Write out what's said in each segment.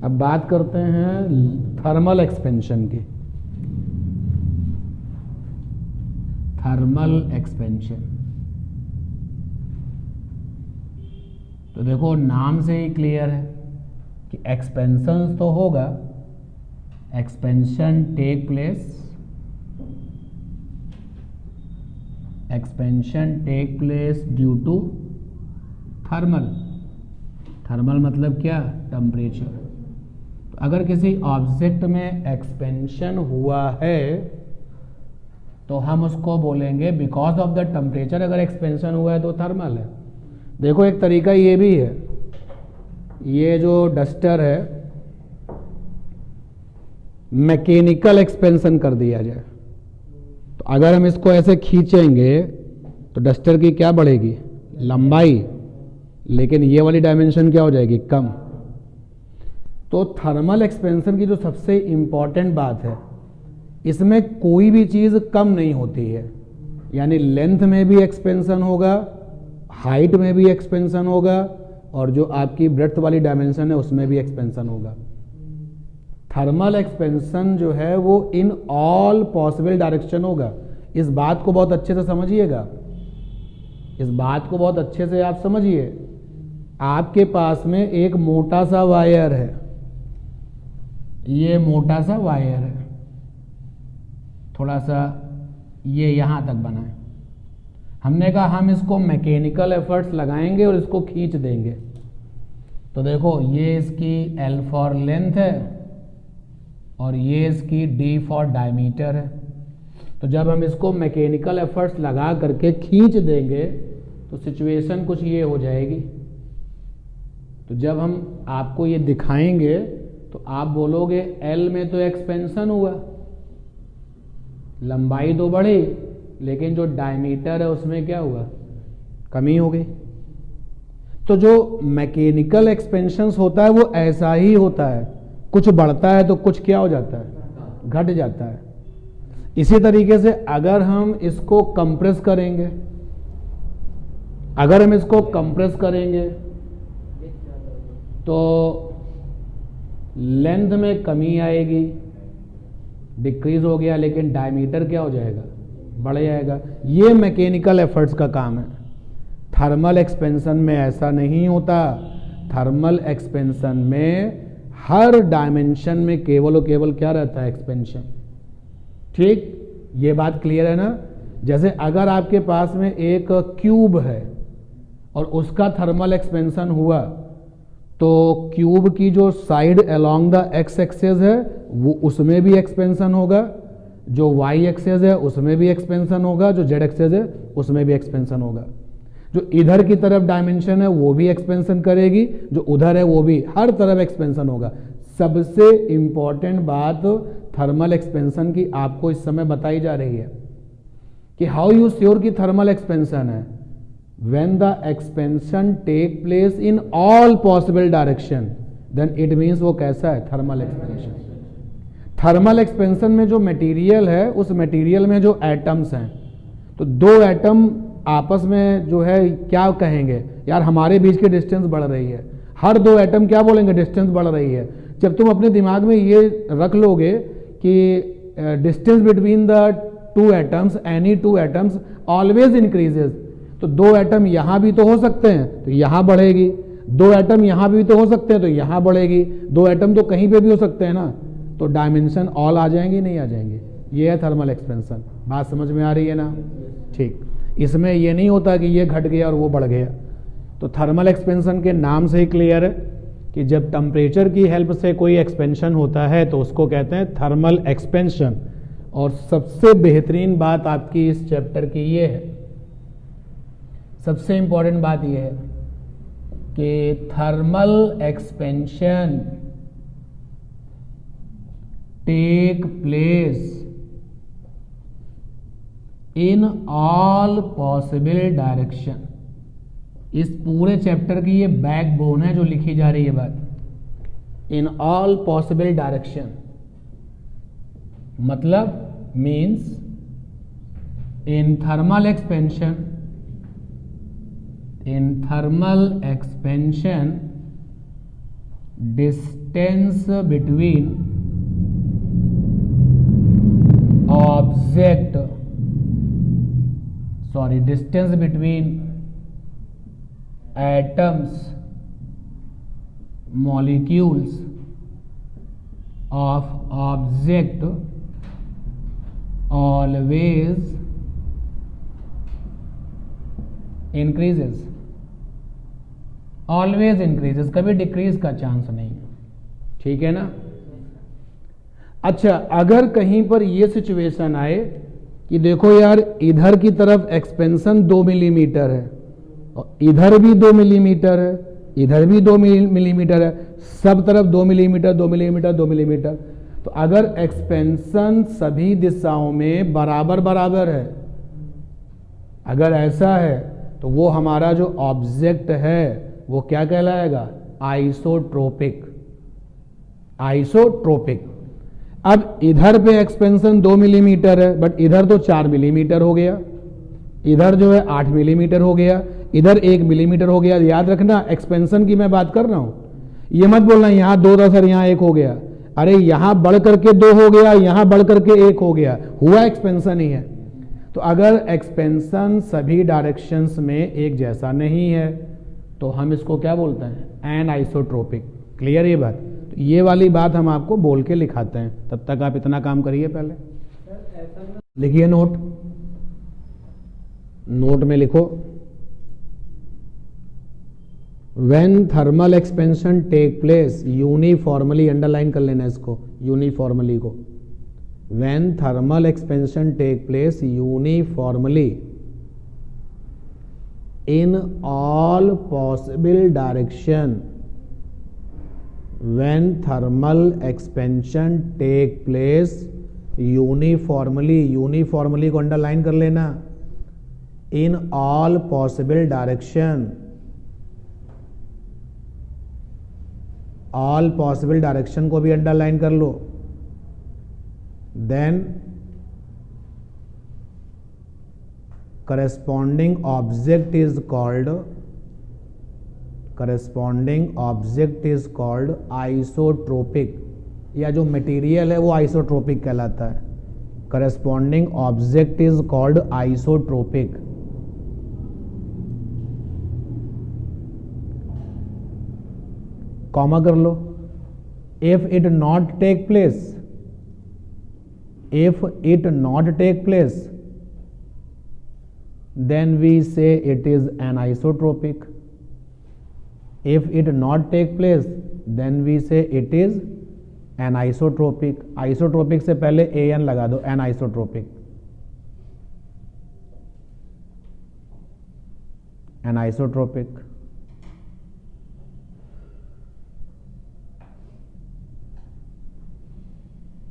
अब बात करते हैं थर्मल एक्सपेंशन की। थर्मल एक्सपेंशन, तो देखो नाम से ही क्लियर है कि एक्सपेंशन तो होगा, expansion take place, expansion take place due to thermal. Thermal मतलब क्या? टेम्परेचर। तो अगर किसी ऑब्जेक्ट में एक्सपेंशन हुआ है तो हम उसको बोलेंगे बिकॉज ऑफ द टेम्परेचर। अगर एक्सपेंशन हुआ है तो थर्मल है। देखो एक तरीका ये भी है, ये जो डस्टर है मैकेनिकल एक्सपेंशन कर दिया जाए तो अगर हम इसको ऐसे खींचेंगे तो डस्टर की क्या बढ़ेगी? लंबाई, लेकिन ये वाली डायमेंशन क्या हो जाएगी? कम। तो थर्मल एक्सपेंशन की जो सबसे इंपॉर्टेंट बात है, इसमें कोई भी चीज कम नहीं होती है, यानी लेंथ में भी एक्सपेंशन होगा, हाइट में भी एक्सपेंशन होगा, और जो आपकी ब्रेड्थ वाली डायमेंशन है उसमें भी एक्सपेंशन होगा। थर्मल एक्सपेंशन जो है वो इन ऑल पॉसिबल डायरेक्शन होगा। इस बात को बहुत अच्छे से समझिएगा, इस बात को बहुत अच्छे से आप समझिए। आपके पास में एक मोटा सा वायर है, ये मोटा सा वायर है, थोड़ा सा ये यहां तक बना है। हमने कहा हम इसको मैकेनिकल एफर्ट्स लगाएंगे और इसको खींच देंगे। तो देखो ये इसकी L फॉर लेंथ है और ये इसकी D फॉर डायमीटर है। तो जब हम इसको मैकेनिकल एफर्ट्स लगा करके खींच देंगे तो सिचुएशन कुछ ये हो जाएगी। तो जब हम आपको ये दिखाएंगे तो आप बोलोगे L में तो एक्सपेंशन हुआ, लंबाई तो बढ़ी, लेकिन जो डायमीटर है उसमें क्या हुआ? कमी हो गई। तो जो मैकेनिकल एक्सपेंशन होता है वो ऐसा ही होता है, कुछ बढ़ता है तो कुछ क्या हो जाता है? घट जाता है। इसी तरीके से अगर हम इसको कंप्रेस करेंगे, अगर हम इसको कंप्रेस करेंगे तो लेंथ में कमी आएगी, डिक्रीज हो गया, लेकिन डायमीटर क्या हो जाएगा? बढ़ जाएगा। ये मैकेनिकल एफर्ट्स का काम है। थर्मल एक्सपेंशन में ऐसा नहीं होता। थर्मल एक्सपेंशन में हर डायमेंशन में केवल और केवल क्या रहता है? एक्सपेंशन। ठीक, ये बात क्लियर है ना? जैसे अगर आपके पास में एक क्यूब है और उसका थर्मल एक्सपेंशन हुआ तो क्यूब की जो side along the X axis है वो उसमें भी एक्सपेंशन होगा, जो वाई एक्सेस है उसमें भी एक्सपेंशन होगा, जो जेड एक्सेस है उसमें भी एक्सपेंशन होगा। जो इधर की तरफ डायमेंशन है वो भी एक्सपेंशन करेगी, जो उधर है वो भी, हर तरफ एक्सपेंशन होगा। सबसे इंपॉर्टेंट बात थर्मल एक्सपेंशन की आपको इस समय बताई जा रही है कि हाउ यू श्योर की थर्मल एक्सपेंशन है? When the expansion take place in all possible direction, then it means वो कैसा है? Thermal expansion. थर्मल एक्सपेंशन में जो मटेरियल है उस मटेरियल में जो एटम्स हैं, तो दो एटम आपस में जो है क्या कहेंगे? यार हमारे बीच की डिस्टेंस बढ़ रही है। हर दो एटम क्या बोलेंगे? डिस्टेंस बढ़ रही है। जब तुम अपने दिमाग में ये रख लोगे कि distance between the two atoms, any two atoms always increases, तो दो एटम यहां भी तो हो सकते हैं तो यहां बढ़ेगी, दो एटम यहां भी तो हो सकते हैं तो यहां बढ़ेगी, दो एटम तो कहीं पे भी हो सकते हैं ना, तो डायमेंशन ऑल आ जाएंगे, नहीं आ जाएंगे? ये है थर्मल एक्सपेंशन। बात समझ में आ रही है ना? ठीक, इसमें ये नहीं होता कि ये घट गया और वो बढ़ गया। तो थर्मल एक्सपेंशन के नाम से ही क्लियर है कि जब टेम्परेचर की हेल्प से कोई एक्सपेंशन होता है तो उसको कहते हैं थर्मल एक्सपेंशन। और सबसे बेहतरीन बात आपकी इस चैप्टर की ये है, सबसे इंपॉर्टेंट बात ये है कि thermal expansion take place in all possible direction. इस पूरे चैप्टर की ये बैकबोन है जो लिखी जा रही है बात। इन ऑल पॉसिबल डायरेक्शन मतलब means in thermal expansion, in thermal expansion distance between object, sorry, distance between atoms, molecules of object always increases, always increases, कभी डिक्रीज का चांस नहीं है। ठीक है ना। अच्छा, अगर कहीं पर यह सिचुएशन आए कि देखो यार इधर की तरफ एक्सपेंशन 2 मिलीमीटर है और इधर भी 2 मिलीमीटर है, इधर भी 2 मिलीमीटर है, सब तरफ 2 मिलीमीटर 2 मिलीमीटर 2 मिलीमीटर, तो अगर एक्सपेंशन सभी दिशाओं में बराबर बराबर है, अगर ऐसा है तो वो हमारा जो ऑब्जेक्ट है वो क्या कहलाएगा? आइसोट्रोपिक। आइसोट्रोपिक। अब इधर पे एक्सपेंशन 2 मिलीमीटर है, बट इधर तो 4 मिलीमीटर हो गया, इधर जो है 8 मिलीमीटर हो गया, इधर 1 मिलीमीटर हो गया। याद रखना एक्सपेंशन की मैं बात कर रहा हूं, ये मत बोलना यहां 2 था सर यहां 1 हो गया। अरे यहां बढ़ करके 2 हो गया, यहां बढ़ करके 1 हो गया, हुआ एक्सपेंशन ही है। तो अगर एक्सपेंशन सभी डायरेक्शंस में एक जैसा नहीं है तो हम इसको क्या बोलते हैं? एनआइसोट्रोपिक। क्लियर ये बात? तो ये वाली बात हम आपको बोल के लिखाते हैं, तब तक आप इतना काम करिए। पहले लिखिए नोट, नोट में लिखो, when thermal expansion take place, uniformly underline कर लेना इसको, यूनिफॉर्मली को। When thermal expansion take place uniformly in all possible direction, when thermal expansion take place uniformly, uniformly को अंडरलाइन कर लेना, in all possible direction, all possible direction को भी underline कर लो। Then corresponding object is called isotropic, या जो material है वो आइसोट्रोपिक कहलाता है। corresponding object is called isotropic। Comma कर लो। if it not take place, if it not take place, then we say it is anisotropic. If it not take place, then we say it is anisotropic. Isotropic से पहले an लगा दो, anisotropic, anisotropic।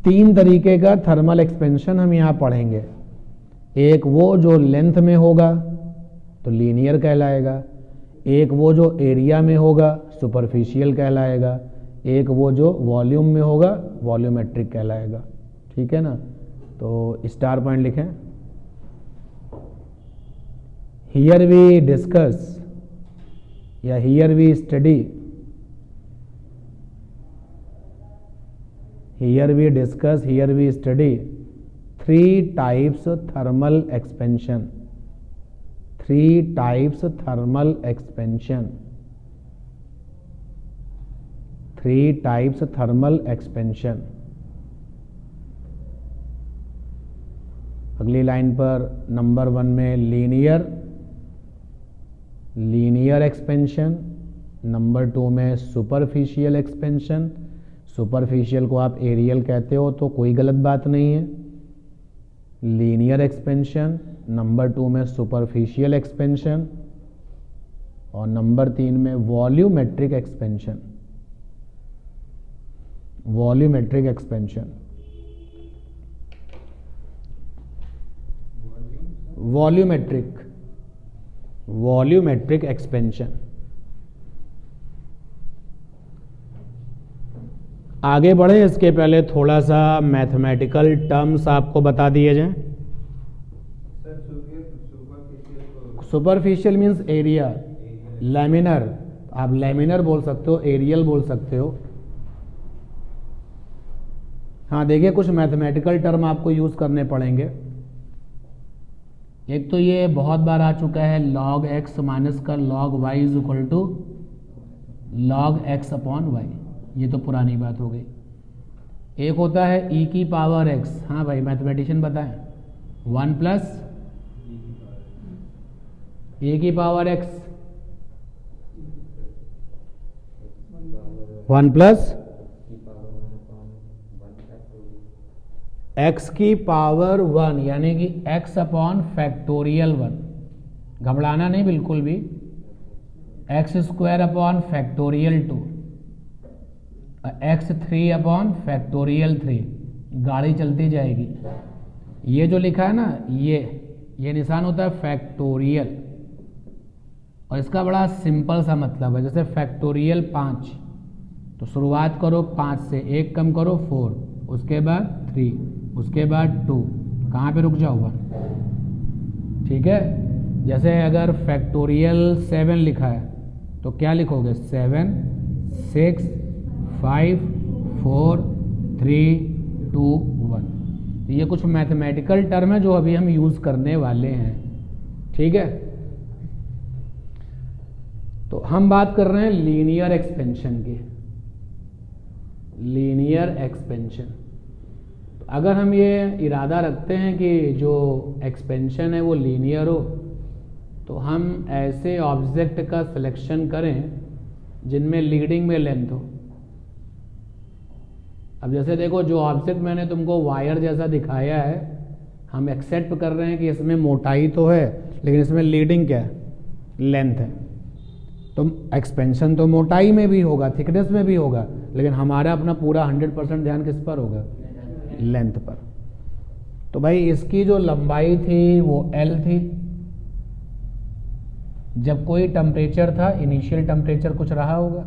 तीन तरीके का thermal expansion हम यहां पढ़ेंगे। एक वो जो लेंथ में होगा तो लीनियर कहलाएगा, एक वो जो एरिया में होगा सुपरफिशियल कहलाएगा, एक वो जो वॉल्यूम में होगा वॉल्यूमेट्रिक कहलाएगा। ठीक है ना। तो स्टार पॉइंट लिखें। हियर वी डिस्कस या here we study, here we discuss, here we study 3 types thermal expansion, 3 types thermal expansion, 3 types thermal expansion। अगली लाइन पर नंबर 1 में लीनियर एक्सपेंशन, नंबर 2 में सुपरफिशियल एक्सपेंशन। सुपरफिशियल को आप aerial कहते हो तो कोई गलत बात नहीं है। लीनियर एक्सपेंशन, नंबर 2 में सुपरफिशियल एक्सपेंशन और नंबर 3 में volumetric expansion. Volumetric expansion, volumetric expansion. आगे बढ़े इसके पहले थोड़ा सा मैथमेटिकल टर्म्स आपको बता दिए जाएं। Superficial means area, laminar. आप लैमिनर बोल सकते हो, एरियल बोल सकते हो। हाँ देखिए, कुछ मैथमेटिकल टर्म आपको यूज करने पड़ेंगे। एक तो ये बहुत बार आ चुका है, log x माइनस का log y is equal to log x upon y, ये तो पुरानी बात हो गई। एक होता है e की पावर x, हाँ भाई मैथमेटिशियन बताएं, 1 प्लस e की पावर x, 1 प्लस x की पावर 1, यानी कि x अपॉन फैक्टोरियल 1, घबराना नहीं बिल्कुल भी, x square upon factorial 2, x3 upon factorial 3, गाड़ी चलती जाएगी। ये जो लिखा है ना, ये निशान होता है फैक्टोरियल, और इसका बड़ा सिंपल सा मतलब है, जैसे फैक्टोरियल 5, तो शुरुआत करो 5 से, 1 कम करो 4, उसके बाद 3, उसके बाद 2, कहाँ पे रुक जाओ 1, ठीक है। जैसे अगर फैक्टोरियल 7 लिखा है तो क्या लिखोगे, 7 6 5 4 3 2 1। ये कुछ मैथमेटिकल टर्म है जो अभी हम यूज करने वाले हैं, ठीक है। तो हम बात कर रहे हैं लीनियर एक्सपेंशन की, लीनियर एक्सपेंशन। अगर हम ये इरादा रखते हैं कि जो एक्सपेंशन है वो लीनियर हो, तो हम ऐसे ऑब्जेक्ट का सिलेक्शन करें जिनमें लीडिंग में लेंथ हो। अब जैसे देखो, जो ऑब्जेक्ट मैंने तुमको वायर जैसा दिखाया है, हम एक्सेप्ट कर रहे हैं कि इसमें मोटाई तो है, लेकिन इसमें लीडिंग क्या है, लेंथ है। तो एक्सपेंशन तो मोटाई में भी होगा, थिकनेस में भी होगा, लेकिन हमारा अपना पूरा 100% ध्यान किस पर होगा, लेंथ पर। तो भाई इसकी जो लंबाई थी वो L थी। जब कोई टेम्परेचर था, इनिशियल टेम्परेचर कुछ रहा होगा,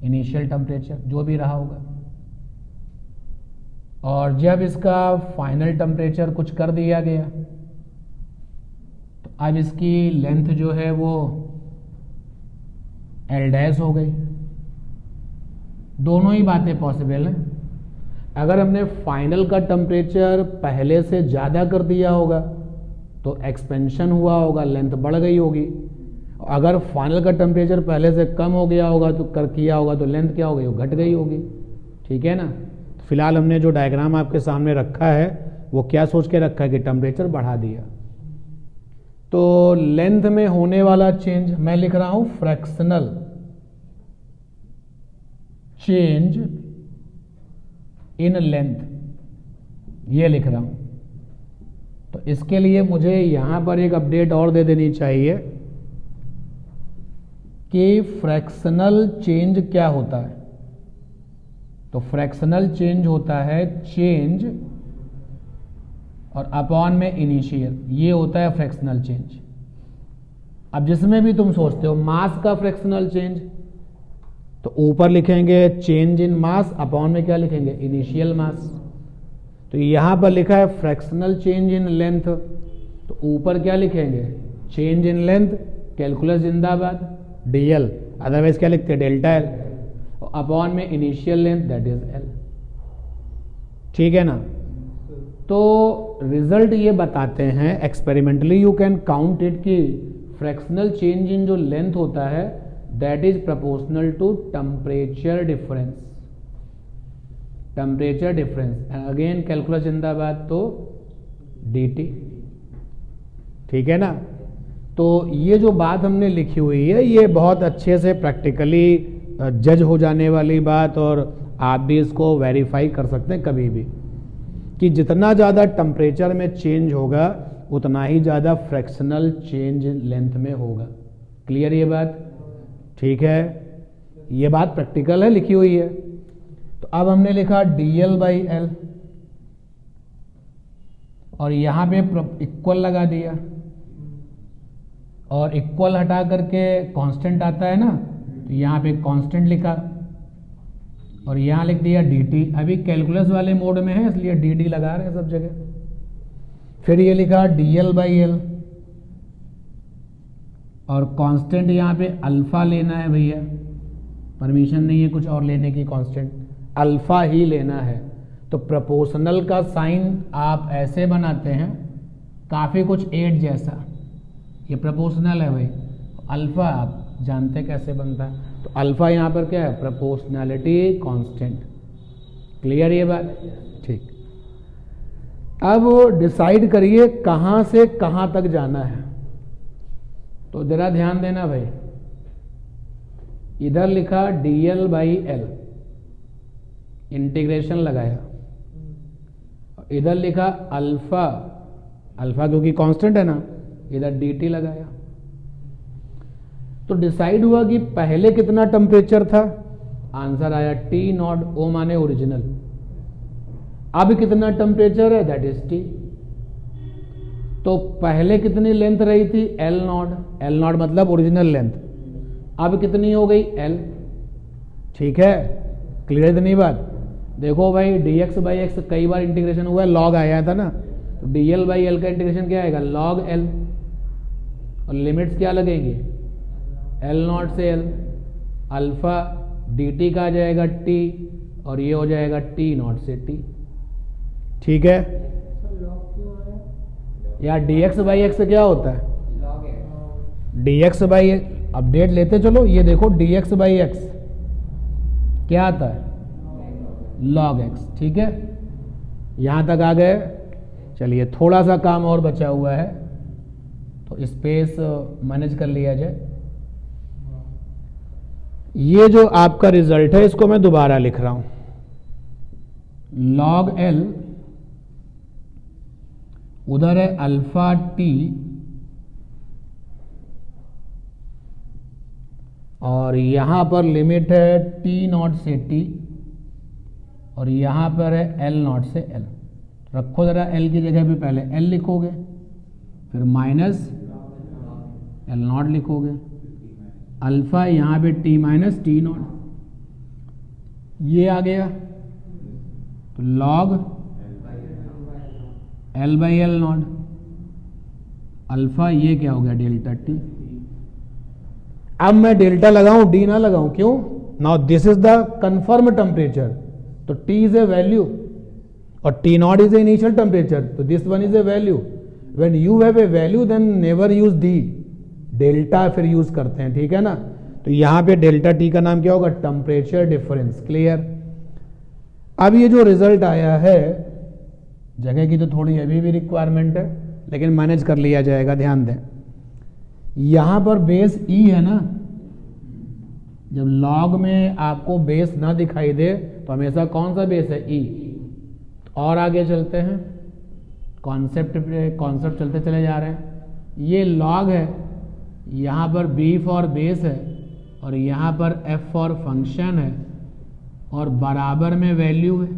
इनिशियल टेम्परेचर जो भी रहा होगा, और जब इसका फाइनल टेम्परेचर कुछ कर दिया गया, तो अब इसकी लेंथ जो है वो L डैश हो गई। दोनों ही बातें पॉसिबल हैं। अगर हमने फाइनल का टेम्परेचर पहले से ज़्यादा कर दिया होगा तो एक्सपेंशन हुआ होगा, लेंथ बढ़ गई होगी। अगर फाइनल का टेम्परेचर पहले से कम हो गया होगा तो लेंथ क्या हो गई, वो घट गई होगी, ठीक है ना। तो फिलहाल हमने जो डायग्राम आपके सामने रखा है वो क्या सोच के रखा है कि टेम्परेचर बढ़ा दिया। तो लेंथ में होने वाला चेंज मैं लिख रहा हूं फ्रैक्शनल चेंज इन लेंथ, ये लिख रहा हूं। तो इसके लिए मुझे यहां पर एक अपडेट और दे देनी चाहिए कि फ्रैक्शनल चेंज क्या होता है। तो फ्रैक्शनल चेंज होता है चेंज और अपॉन में इनिशियल, ये होता है फ्रैक्शनल चेंज। अब जिसमें भी तुम सोचते हो मास का फ्रैक्शनल चेंज, तो ऊपर लिखेंगे चेंज इन मास, अपॉन में क्या लिखेंगे, इनिशियल मास। तो यहां पर लिखा है फ्रैक्शनल चेंज इन लेंथ, तो ऊपर क्या लिखेंगे, चेंज इन लेंथ, कैलकुलस जिंदाबाद, dl, अदरवाइज क्या लिखते हैं, डेल्टा एल, और अपॉन में initial length that is l, ठीक है ना। तो रिजल्ट ये बताते हैं, experimentally you can count it, कि फ्रैक्शनल चेंज इन जो लेंथ होता है that is proportional to temperature difference, temperature difference, and again calculus जिंदाबाद, तो dt, ठीक है ना। तो ये जो बात हमने लिखी हुई है ये बहुत अच्छे से प्रैक्टिकली जज हो जाने वाली बात, और आप भी इसको वेरीफाई कर सकते हैं कभी भी, कि जितना ज़्यादा टेम्परेचर में चेंज होगा उतना ही ज़्यादा फ्रैक्शनल चेंज लेंथ में होगा। क्लियर ये बात, ठीक है। ये बात प्रैक्टिकल है, लिखी हुई है। तो अब हमने लिखा dl/l, और यहां पे इक्वल लगा दिया, और इक्वल हटा करके कांस्टेंट आता है ना, तो यहां पे कांस्टेंट लिखा, और यहां लिख दिया dt। अभी कैलकुलस वाले मोड में है इसलिए dd लगा रहे हैं सब जगह। फिर ये लिखा dl/l, और कांस्टेंट यहाँ पे अल्फा लेना है भैया, परमिशन नहीं है कुछ और लेने की, कांस्टेंट अल्फा ही लेना है। तो प्रोपोर्शनल का साइन आप ऐसे बनाते हैं, काफ़ी कुछ 8 जैसा, ये प्रोपोर्शनल है भाई। अल्फा आप जानते कैसे बनता है, तो अल्फा यहाँ पर क्या है, प्रोपोर्शनैलिटी कांस्टेंट। क्लियर ये बात? ठीक। अब डिसाइड करिए कहाँ से कहाँ तक जाना है। तो जरा ध्यान देना भाई, इधर लिखा dl/L, इंटीग्रेशन लगाया, इधर लिखा अल्फा, अल्फा क्योंकि कांस्टेंट है ना, इधर dt लगाया। तो डिसाइड हुआ कि पहले कितना टेम्परेचर था, आंसर आया T0, O माने ओरिजिनल। अब कितना टेम्परेचर है, दैट इज T। तो पहले कितनी लेंथ रही थी, L0, L0 मतलब ओरिजिनल लेंथ, अब कितनी हो गई, L। ठीक है, क्लियर इतनी बात? देखो भाई dx/x कई बार इंटीग्रेशन हुआ है, लॉग आया था ना, तो dl/L का इंटीग्रेशन क्या आएगा, log L, और लिमिट्स क्या लगेंगी, L0 से L, अल्फा dt का आ जाएगा T, और ये हो जाएगा T0 से T। ठीक है यार, dx/x क्या होता है, dx/x, अपडेट लेते चलो, ये देखो dx/x क्या आता है, log x। ठीक है, यहां तक आ गए। चलिए थोड़ा सा काम और बचा हुआ है, तो स्पेस मैनेज कर लिया जाए। ये जो आपका रिजल्ट है इसको मैं दोबारा लिख रहा हूं, log L, उधर है अल्फा T, और यहां पर लिमिट है T0 से T, और यहां पर है L0 से L। रखो जरा, L की जगह पे पहले L लिखोगे, फिर माइनस L0 लिखोगे, अल्फा यहां पे T माइनस T0, ये आ गया। तो log L/L0, अल्फा ये क्या हो गया, डेल्टा T। अब मैं डेल्टा लगाऊं, डी ना लगाऊं, क्यों? Now this is the confirm temperature, तो T इज ए वैल्यू और T0 is a initial temperature, तो this one is a value. When you have a value then never use D, delta फिर use करते हैं। ठीक है ना, तो यहां पे डेल्टा T का नाम क्या होगा, टेम्परेचर डिफरेंस। क्लियर? अब ये जो रिजल्ट आया है, जगह की तो थोड़ी अभी भी रिक्वायरमेंट है, लेकिन मैनेज कर लिया जाएगा। ध्यान दें, यहां पर बेस E है ना, जब लॉग में आपको बेस ना दिखाई दे तो हमेशा कौन सा बेस है, E। और आगे चलते हैं, कॉन्सेप्ट चलते चले जा रहे हैं। ये लॉग है, यहां पर B फॉर बेस है, और यहां पर F फॉर फंक्शन है, और बराबर में वैल्यू है।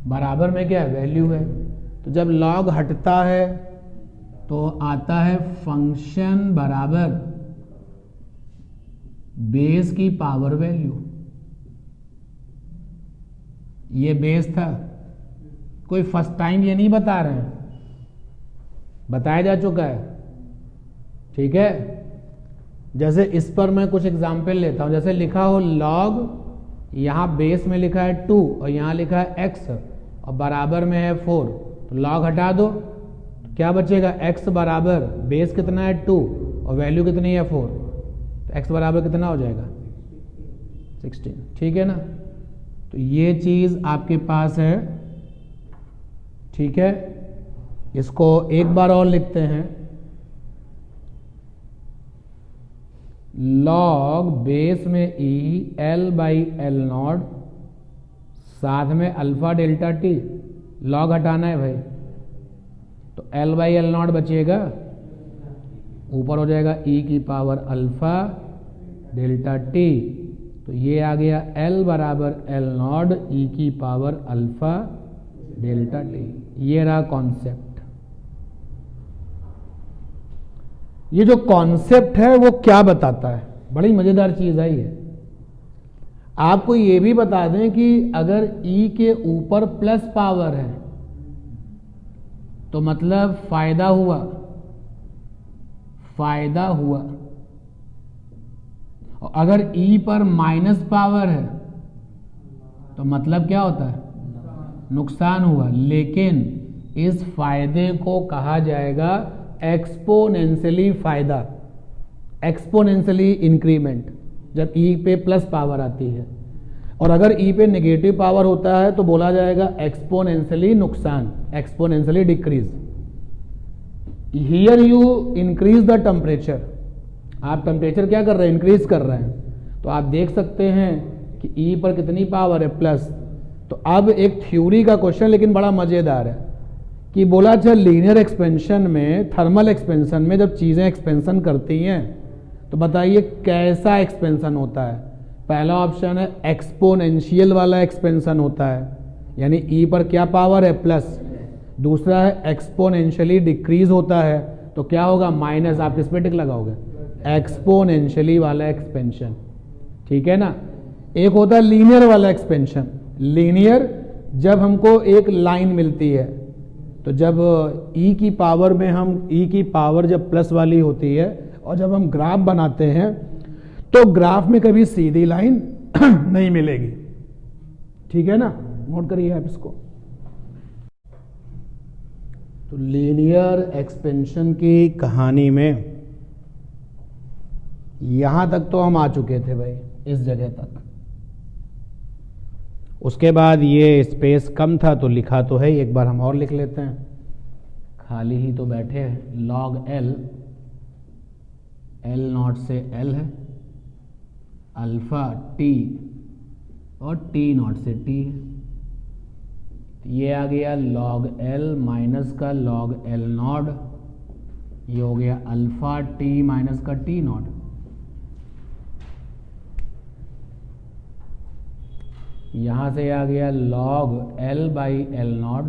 बराबर में क्या है, वैल्यू है। तो जब लॉग हटता है तो आता है फंक्शन बराबर बेस की पावर वैल्यू। ये बेस था, कोई फर्स्ट टाइम ये नहीं बता रहे हैं, बताया जा चुका है। ठीक है, जैसे इस पर मैं कुछ एग्जाम्पल लेता हूं, जैसे लिखा हो लॉग, यहां बेस में लिखा है 2 और यहां लिखा है x और बराबर में है 4, तो लॉग हटा दो, तो क्या बचेगा, x बराबर बेस कितना है 2 और वैल्यू कितनी है 4, तो x बराबर कितना हो जाएगा 16। ठीक है ना, तो ये चीज आपके पास है। ठीक है, इसको एक बार और लिखते हैं, लॉग बेस में E L/L0 साथ में अल्फा डेल्टा T, लॉग हटाना है भाई, तो L/L0 बचेगा, ऊपर हो जाएगा E की पावर अल्फा डेल्टा T, तो ये आ गया L बराबर L0 E की पावर अल्फा डेल्टा T। ये रहा कॉन्सेप्ट। ये जो कॉन्सेप्ट है वो क्या बताता है, बड़ी मजेदार चीज है ये। आपको ये भी बता दें कि अगर E के ऊपर प्लस पावर है तो मतलब फायदा हुआ, फायदा हुआ, और अगर ई पर माइनस पावर है तो मतलब क्या होता है, नुकसान हुआ। लेकिन इस फायदे को कहा जाएगा एक्सपोनेंशियली फायदा, एक्सपोनेंशियली इंक्रीमेंट, जब ई पे प्लस पावर आती है। और अगर ई पे नेगेटिव पावर होता है तो बोला जाएगा एक्सपोनेंशियली नुकसान, exponentially decrease. Here you increase the temperature, आप टेम्परेचर क्या कर रहे हैं, इंक्रीज कर रहे हैं। तो आप देख सकते हैं कि ई पर कितनी पावर है, प्लस। तो अब एक थ्योरी का क्वेश्चन लेकिन बड़ा मजेदार है कि बोला चल लीनियर एक्सपेंशन में, थर्मल एक्सपेंशन में जब चीजें एक्सपेंशन करती हैं तो बताइए कैसा एक्सपेंशन होता है। पहला ऑप्शन है एक्सपोनेंशियल वाला एक्सपेंशन होता है, यानी ई पर क्या पावर है, प्लस। दूसरा है एक्सपोनेंशियली डिक्रीज होता है, तो क्या होगा, माइनस। आप किस पे टिक लगाओगे, एक्सपोनेंशियली वाला एक्सपेंशन, ठीक है ना। एक होता है लीनियर वाला एक्सपेंशन। लीनियर जब हमको एक लाइन मिलती है, तो जब ई की पावर में हम, ई की पावर जब प्लस वाली होती है और जब हम ग्राफ बनाते हैं तो ग्राफ में कभी सीधी लाइन नहीं मिलेगी, ठीक है ना, नोट करिए आप इसको। तो लीनियर एक्सपेंशन की कहानी में यहां तक तो हम आ चुके थे भाई, इस जगह तक। उसके बाद ये स्पेस कम था तो लिखा तो है, एक बार हम और लिख लेते हैं, खाली ही तो बैठे हैं। लॉग एल, एल नॉट से एल है, अल्फा टी और टी नॉट से टी है। ये आ गया लॉग एल माइनस का लॉग एल नॉट, ये हो गया अल्फा टी माइनस का टी नॉट। यहां से आ गया log L by L not,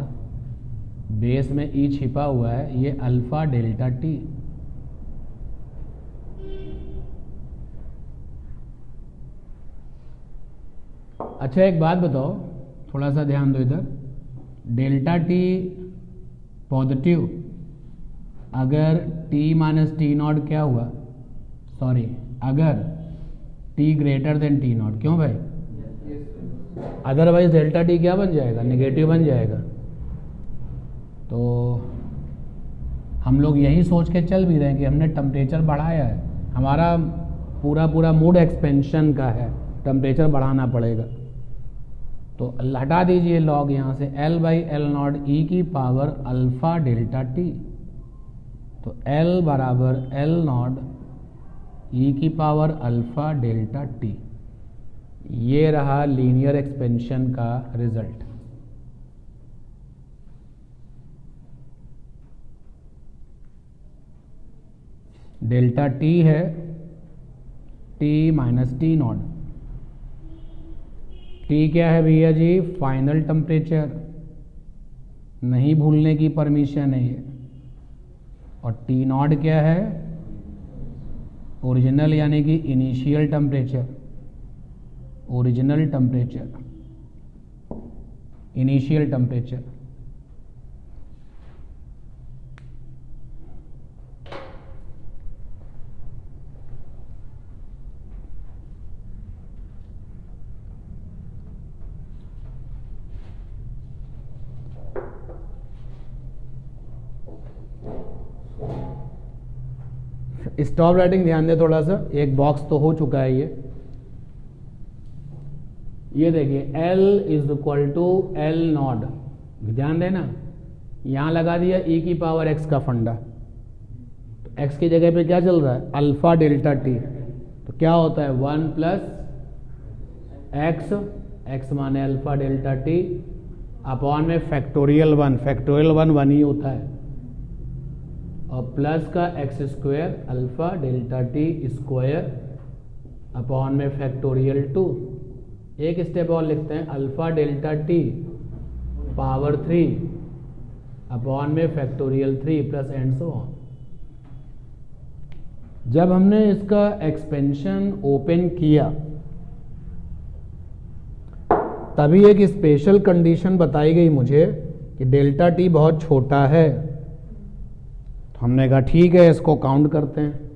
base में ई छिपा हुआ है, ये अल्फा डेल्टा टी। अच्छा एक बात बताओ, थोड़ा सा ध्यान दो इधर। डेल्टा टी पॉजिटिव, अगर टी माइनस टी नॉट क्या हुआ, सॉरी, अगर T greater than T not, क्यों भाई, अदरवाइज डेल्टा टी क्या बन जाएगा, नेगेटिव बन जाएगा। तो हम लोग यही सोच के चल भी रहे हैं कि हमने टेम्परेचर बढ़ाया है, हमारा पूरा मूड एक्सपेंशन का है, टेम्परेचर बढ़ाना पड़ेगा। तो हटा दीजिए लॉग यहाँ से, एल बाई एल नॉट ई की पावर अल्फा डेल्टा टी। तो एल बराबर एल नॉट ई की पावर अल्फा डेल्टा टी। ये रहा लीनियर एक्सपेंशन का रिजल्ट। डेल्टा टी है T minus T not. T क्या है भैया जी, फाइनल टेम्परेचर, नहीं भूलने की परमिशन है ये। और टी नॉट क्या है, ओरिजिनल यानी कि initial temperature, original temperature, initial temperature. Stop writing ध्यान दे थोड़ा सा, एक बॉक्स तो हो चुका है ये देखिए L is equal to L naught, ध्यान देना, यहां लगा दिया e की पावर x का फंडा। तो x की जगह पे क्या चल रहा है, अल्फा डेल्टा टी। तो क्या होता है 1 प्लस x, x माने अल्फा डेल्टा टी, अपॉन में फैक्टोरियल 1, फैक्टोरियल 1 ही होता है, और प्लस का x square alpha delta T square upon में फैक्टोरियल 2। एक स्टेप और लिखते हैं, alpha delta T power 3 upon में factorial 3 plus and so on. जब हमने इसका एक्सपेंशन ओपन किया तभी एक स्पेशल कंडीशन बताई गई मुझे कि डेल्टा टी बहुत छोटा है। तो हमने कहा ठीक है, इसको काउंट करते हैं।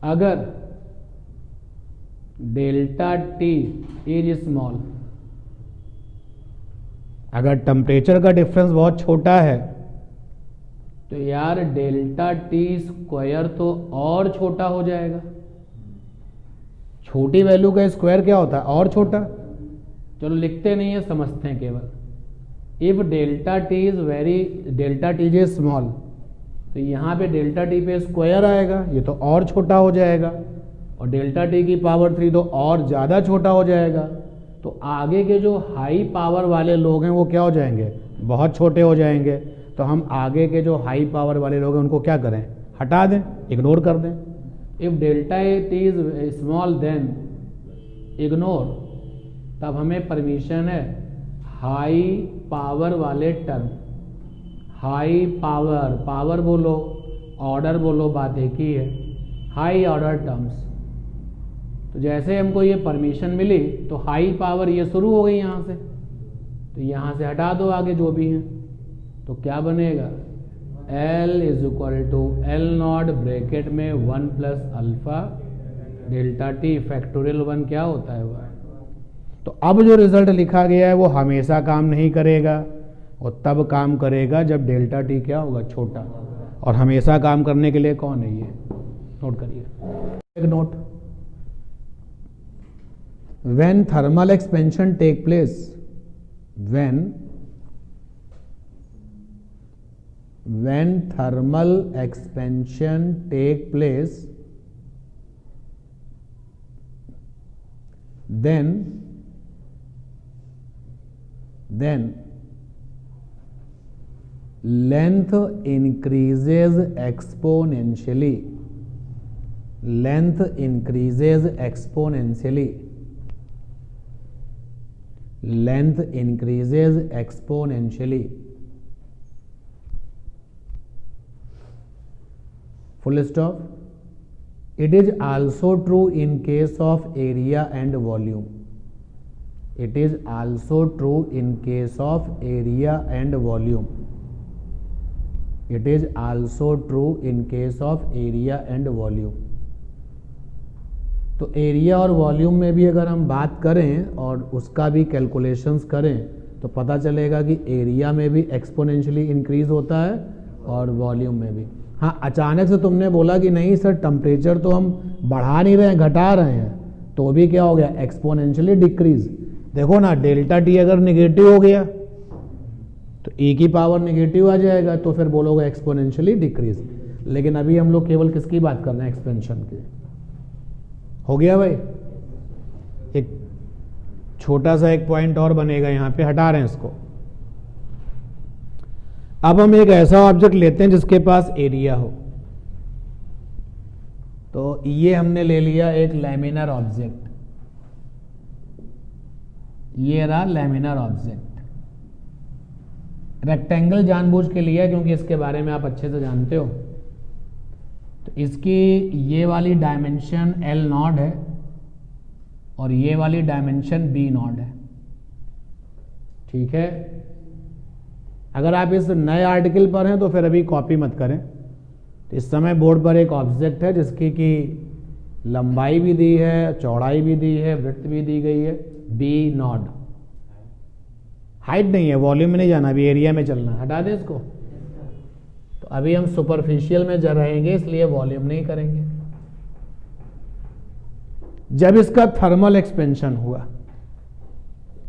अगर डेल्टा टी इज स्मॉल, अगर टेम्परेचर का डिफरेंस बहुत छोटा है तो यार डेल्टा टी स्क्वायर तो और छोटा हो जाएगा। छोटी वैल्यू का स्क्वायर क्या होता है? और छोटा। चलो लिखते नहीं है, समझते हैं केवल। If delta T is small, तो यहां पे डेल्टा टी पे स्क्वायर आएगा, ये तो और छोटा हो जाएगा, और डेल्टा टी की पावर 3 तो और ज्यादा छोटा हो जाएगा। तो आगे के जो हाई पावर वाले लोग हैं वो क्या हो जाएंगे? बहुत छोटे हो जाएंगे। तो हम आगे के जो हाई पावर वाले लोग हैं उनको क्या करें? हटा दें, इग्नोर कर दें। If delta T is small then ignore, तब हमें परमिशन है हाई पावर वाले टर्म, हाई पावर, पावर बोलो ऑर्डर बोलो, बात एक ही है, हाई ऑर्डर टर्म्स। तो जैसे हमको ये परमिशन मिली तो हाई पावर ये शुरू हो गई यहाँ से, तो यहाँ से हटा दो आगे जो भी हैं। तो क्या बनेगा? L is equal to L naught bracket में 1 plus alpha delta T factorial 1 क्या होता है वह। तो अब जो रिजल्ट लिखा गया है वो हमेशा काम नहीं करेगा, और तब काम करेगा जब डेल्टा टी क्या होगा? छोटा। और हमेशा काम करने के लिए कौन है ये? नोट करिए एक note. When thermal expansion take place, when thermal expansion take place, then length increases exponentially, length increases exponentially, length increases exponentially, full stop. It is also true in case of area and volume. It is also true in case of area and volume. It is also true in case of area and volume. तो area और volume में भी अगर हम बात करें और उसका भी कैलकुलेशंस करें तो पता चलेगा कि एरिया में भी एक्सपोनेंशियली इंक्रीज होता है और वॉल्यूम में भी। हाँ, अचानक से तुमने बोला कि नहीं सर टेम्परेचर तो हम बढ़ा नहीं रहे हैं, घटा रहे हैं, तो भी क्या हो गया? Exponentially decrease. देखो ना, डेल्टा टी अगर निगेटिव हो गया तो ई की पावर निगेटिव आ जाएगा, तो फिर बोलोगे एक्सपोनेंशियली डिक्रीज। लेकिन अभी हम लोग केवल किसकी बात कर रहे हैं? एक्सपेंशन की। हो गया भाई? एक छोटा सा एक पॉइंट और बनेगा यहाँ पे, हटा रहे हैं इसको। अब हम एक ऐसा ऑब्जेक्ट लेते हैं जिसके पास एरिया हो। तो ये हमने ले लिया एक लैमिनर ऑब्जेक्ट, ये रहा लैमिनर ऑब्जेक्ट। रेक्टेंगल जानबूझ के लिया क्योंकि इसके बारे में आप अच्छे से जानते हो। तो इसकी ये वाली डायमेंशन L नॉट है और ये वाली डायमेंशन B नॉट है, ठीक है। अगर आप इस नए आर्टिकल पर हैं तो फिर अभी कॉपी मत करें। तो इस समय बोर्ड पर एक ऑब्जेक्ट है जिसकी की लंबाई भी दी है, चौड़ाई भी दी है, विड्थ भी दी गई है, B नॉट। हाइट नहीं है, वॉल्यूम में नहीं जाना, अभी एरिया में चलना है। हटा दें इसको। तो अभी हम सुपरफिशियल में जा रहेंगे, इसलिए वॉल्यूम नहीं करेंगे। जब इसका थर्मल एक्सपेंशन हुआ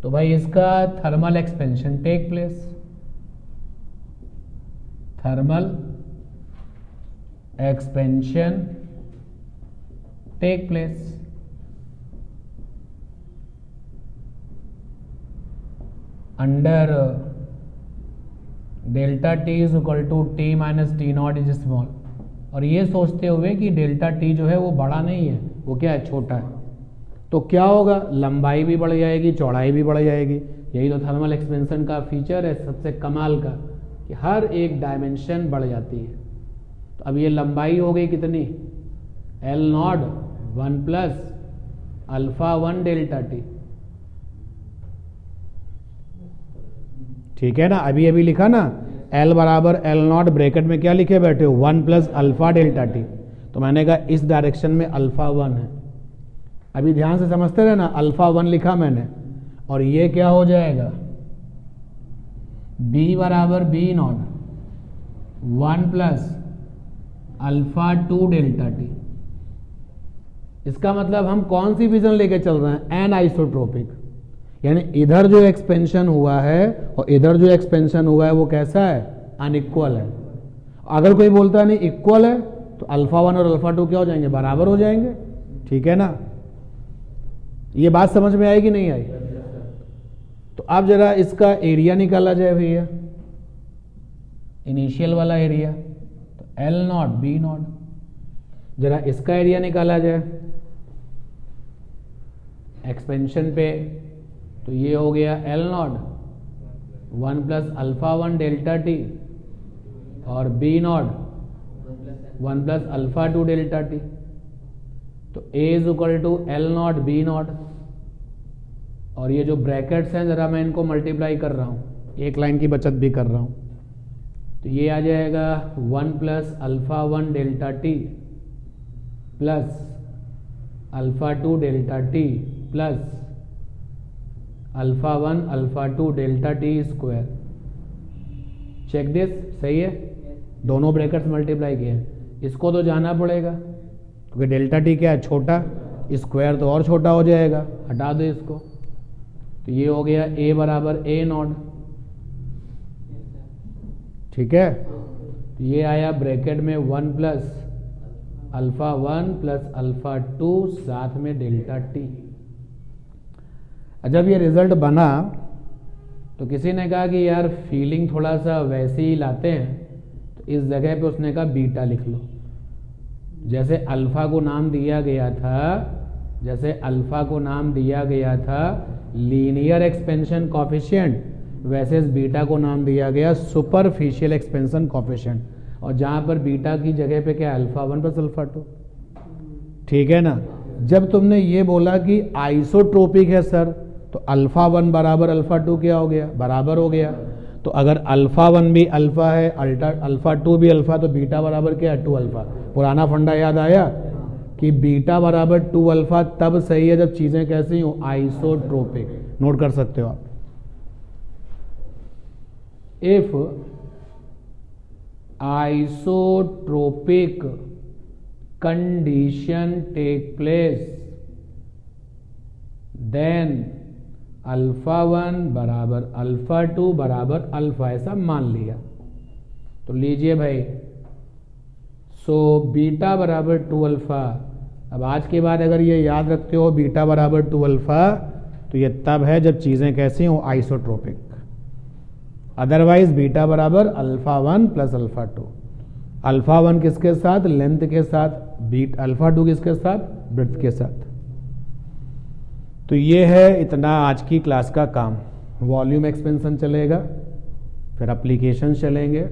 तो भाई इसका thermal expansion take place, thermal expansion take place. Under delta T is equal to T minus T naught is small, और ये सोचते हुए कि डेल्टा टी जो है वो बड़ा नहीं है, वो क्या है? छोटा है। तो क्या होगा? लंबाई भी बढ़ जाएगी, चौड़ाई भी बढ़ जाएगी। यही तो थर्मल एक्सपेंशन का फीचर है सबसे कमाल का, कि हर एक डायमेंशन बढ़ जाती है। तो अब ये लंबाई हो गई कितनी? L not 1 plus alpha 1 delta T, ठीक है ना। अभी अभी लिखा ना L बराबर L नॉट ब्रैकेट में क्या लिखे बैठे हो? 1 प्लस अल्फा डेल्टा टी। तो मैंने कहा इस डायरेक्शन में अल्फा 1 है। अभी ध्यान से समझते रहे ना, अल्फा 1 लिखा मैंने, और ये क्या हो जाएगा, b बराबर B not 1 plus alpha 2 delta T. इसका मतलब हम कौन सी विजन लेके चल रहे हैं, एन आइसोट्रोपिक, यानी इधर जो एक्सपेंशन हुआ है और इधर जो एक्सपेंशन हुआ है वो कैसा है, अनइक्वल है। अगर कोई बोलता नहीं इक्वल है तो अल्फा 1 और अल्फा 2 क्या हो जाएंगे, बराबर हो जाएंगे। ठीक है ना, ये बात समझ में आई कि नहीं आई? तो अब जरा इसका एरिया निकाला जाए भैया, इनिशियल वाला एरिया, तो एल नॉट बी नॉट। जरा इसका एरिया निकाला जाए एक्सपेंशन पे, तो ये हो गया L not 1 plus alpha 1 delta T और B not 1 plus alpha 2 delta T. तो A is equal to L not B not, और ये जो ब्रैकेट्स हैं जरा मैं इनको मल्टीप्लाई कर रहा हूँ, एक लाइन की बचत भी कर रहा हूँ। तो ये आ जाएगा 1 plus alpha 1 delta T plus alpha 2 delta T plus alpha 1 alpha 2 delta T square. Check this, सही है? दोनों ब्रैकेट्स मल्टीप्लाई किए हैं, इसको तो जाना पड़ेगा क्योंकि डेल्टा टी क्या है, छोटा, स्क्वायर तो और छोटा हो जाएगा, हटा दो इसको। तो ये हो गया a बराबर a नॉट। ठीक है, तो ये आया ब्रैकेट में 1 प्लस अल्फा 1 प्लस अल्फा 2 साथ में डेल्टा टी। जब ये रिजल्ट बना तो किसी ने कहा कि यार फीलिंग थोड़ा सा वैसे ही लाते हैं, तो इस जगह पे उसने कहा बीटा लिख लो। जैसे अल्फा को नाम दिया गया था, जैसे अल्फा को नाम दिया गया था लीनियर एक्सपेंशन कॉफिशिएंट, वैसे इस बीटा को नाम दिया गया सुपरफिशियल एक्सपेंशन कॉफिशिएंट, और जहां पर बीटा की जगह पे क्या, अल्फा 1 प्लस अल्फा 2। ठीक है ना, जब तुमने ये बोला कि आइसोट्रोपिक है सर, तो अल्फा 1 बराबर अल्फा 2 क्या हो गया, बराबर हो गया। तो अगर अल्फा 1 भी अल्फा है, अल्फा 2 भी अल्फा, तो बीटा बराबर क्या है, 2 अल्फा। पुराना फंडा याद आया कि बीटा बराबर 2 अल्फा तब सही है जब चीजें कैसी हो, आइसोट्रोपिक। नोट कर सकते हो आप। If isotropic condition take place then alpha 1 बराबर अल्फा 2 बराबर अल्फा, ऐसा मान लिया। तो लीजिए भाई, सो बीटा बराबर 2 अल्फा। अब आज के बाद अगर ये याद रखते हो बीटा बराबर 2 अल्फा, तो ये तब है जब चीजें कैसी हो, आइसोट्रोपिक। अदरवाइज बीटा बराबर अल्फा 1 प्लस अल्फा 2। अल्फा 1 किसके साथ, लेंथ के साथ, बीट अल्फा 2 किसके साथ, ब्रेड्थ के साथ। तो ये है इतना आज की क्लास का काम। वॉल्यूम एक्सपेंशन चलेगा, फिर एप्लीकेशन चलेंगे,